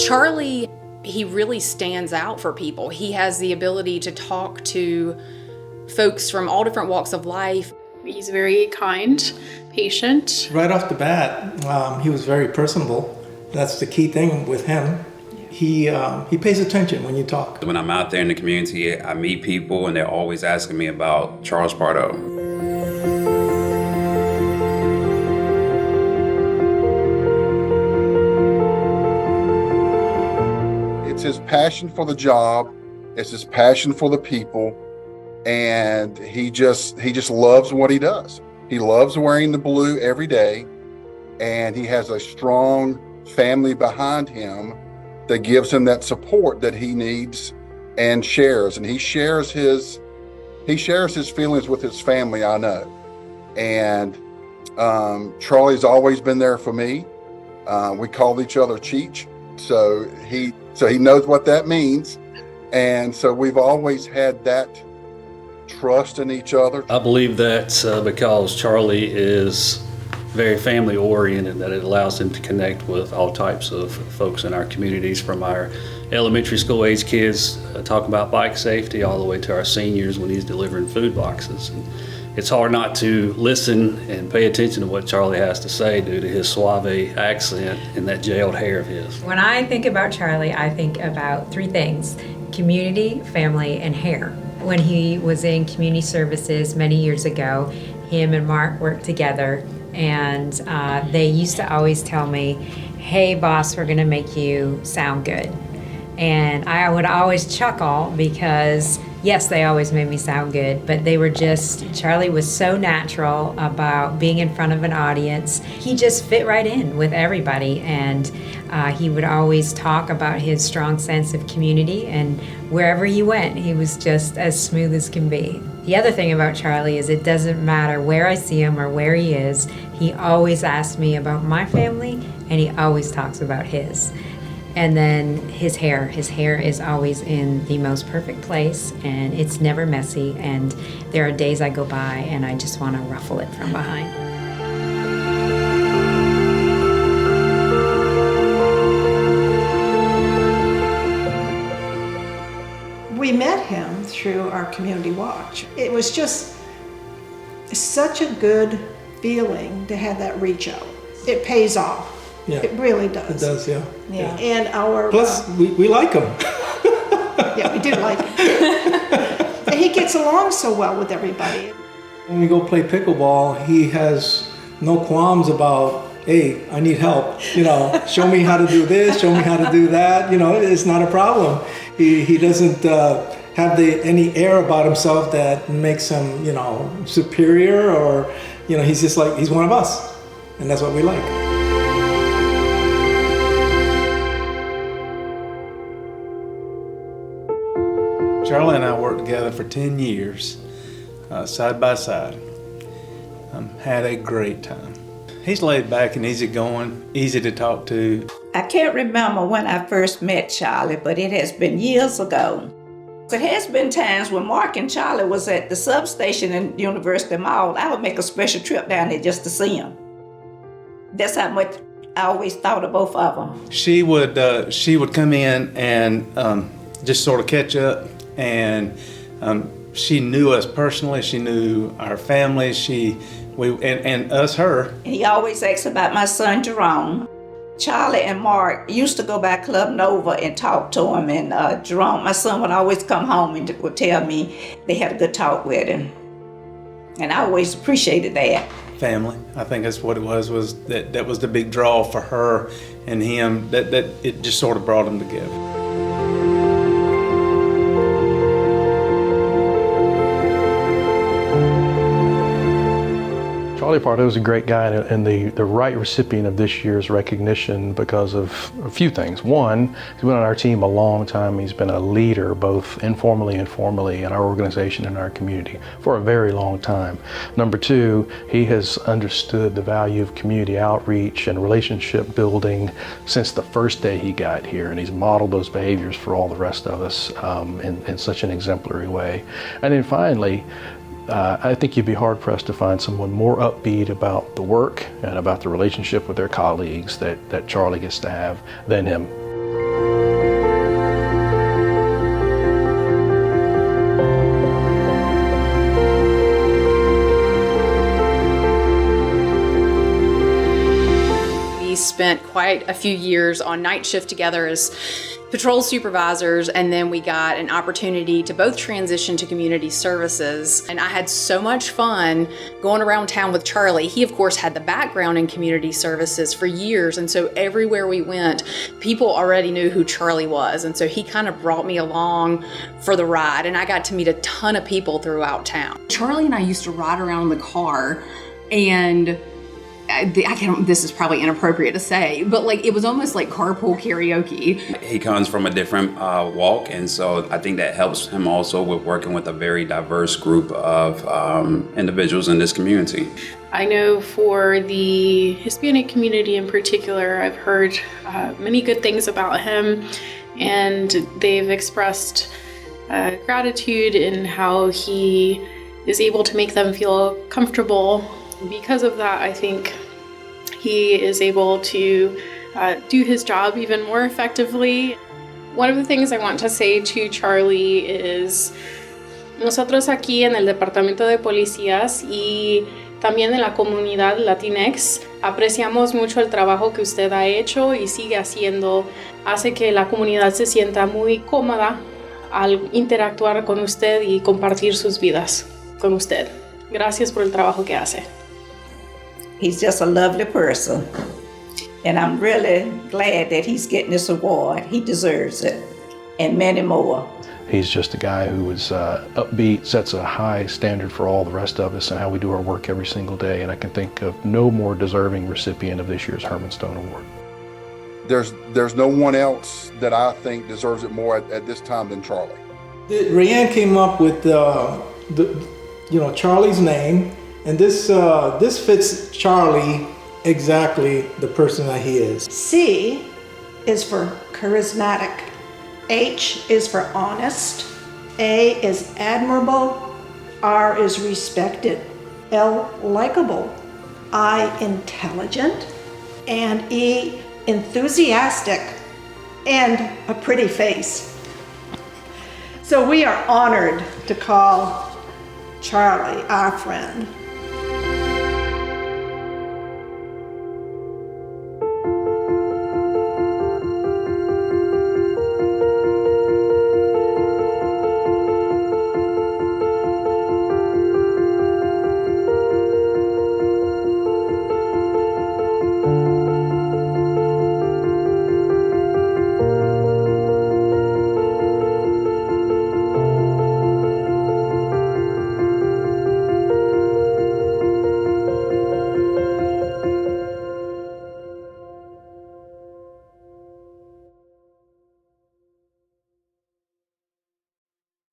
Charlie, he really stands out for people. He has the ability to talk to folks from all different walks of life. He's very kind, patient. Right off the bat, he was very personable. That's the key thing with him. He pays attention when you talk. When I'm out there in the community, I meet people and they're always asking me about Charles Pardo. It's his passion for the job, it's his passion for the people, and he just loves what he does. He loves wearing the blue every day, and he has a strong family behind him that gives him that support that he needs and shares. And he shares his feelings with his family, I know. And Charlie's always been there for me. We called each other Cheech, so he knows what that means. And so we've always had that trust in each other. I believe that's because Charlie is very family oriented, that it allows him to connect with all types of folks in our communities, from our elementary school age kids talking about bike safety all the way to our seniors when he's delivering food boxes. And it's hard not to listen and pay attention to what Charlie has to say due to his suave accent and that gelled hair of his. When I think about Charlie, I think about three things: community, family, and hair. When he was in community services many years ago, him and Mark worked together, and they used to always tell me, "Hey boss, we're gonna make you sound good." And I would always chuckle because, yes, they always made me sound good, but Charlie was so natural about being in front of an audience. He just fit right in with everybody, and he would always talk about his strong sense of community, and wherever he went, he was just as smooth as can be. The other thing about Charlie is it doesn't matter where I see him or where he is, he always asks me about my family, and he always talks about his. And then his hair is always in the most perfect place, and it's never messy, and there are days I go by and I just want to ruffle it from behind. We met him through our community watch. It was just such a good feeling to have that reach out. It pays off. Yeah. It really does. It does, yeah. Yeah. And our plus we like him. Yeah, we do like him. And he gets along so well with everybody. When we go play pickleball, he has no qualms about, hey, I need help. Show me how to do this, show me how to do that. It's not a problem. He doesn't have any air about himself that makes him, superior, or, he's just like, he's one of us. And that's what we like. Charlie and I worked together for 10 years, side by side. Had a great time. He's laid back and easygoing, easy to talk to. I can't remember when I first met Charlie, but it has been years ago. It has been times when Mark and Charlie was at the substation in University Mall. I would make a special trip down there just to see him. That's how much I always thought of both of them. She would come in and just sort of catch up. And she knew us personally. She knew our family. And us, her. He always asks about my son Jerome. Charlie and Mark used to go by Club Nova and talk to him. And Jerome, my son, would always come home and would tell me they had a good talk with him. And I always appreciated that. Family, I think that's what it was that was the big draw for her and him. That it just sort of brought them together. Charlie Pardo is a great guy and the right recipient of this year's recognition because of a few things. One, he's been on our team a long time. He's been a leader both informally and formally in our organization and our community for a very long time. Number two, he has understood the value of community outreach and relationship building since the first day he got here, and he's modeled those behaviors for all the rest of us in such an exemplary way. And then finally, I think you'd be hard-pressed to find someone more upbeat about the work and about the relationship with their colleagues that Charlie gets to have than him. spent quite a few years on night shift together as patrol supervisors, and then we got an opportunity to both transition to community services. And I had so much fun going around town with Charlie. He, of course, had the background in community services for years, and so everywhere we went, people already knew who Charlie was, and so he kind of brought me along for the ride, and I got to meet a ton of people throughout town. Charlie and I used to ride around in the car, and this is probably inappropriate to say, but like it was almost like carpool karaoke. He comes from a different walk, and so I think that helps him also with working with a very diverse group of individuals in this community. I know for the Hispanic community in particular, I've heard many good things about him, and they've expressed gratitude in how he is able to make them feel comfortable. Because of that, I think he is able to do his job even more effectively. One of the things I want to say to Charlie is, nosotros aquí en el Departamento de Policías y también en la comunidad Latinx apreciamos mucho el trabajo que usted ha hecho y sigue haciendo. Hace que la comunidad se sienta muy cómoda al interactuar con usted y compartir sus vidas con usted. Gracias por el trabajo que hace. He's just a lovely person, and I'm really glad that he's getting this award. He deserves it, and many more. He's just a guy who is upbeat, sets a high standard for all the rest of us and how we do our work every single day, and I can think of no more deserving recipient of this year's Herman Stone Award. There's no one else that I think deserves it more at this time than Charlie. Rayanne came up with Charlie's name, and this fits Charlie exactly, the person that he is. C is for charismatic. H is for honest. A is admirable. R is respected. L, likable. I, intelligent. And E, enthusiastic. And a pretty face. So we are honored to call Charlie our friend.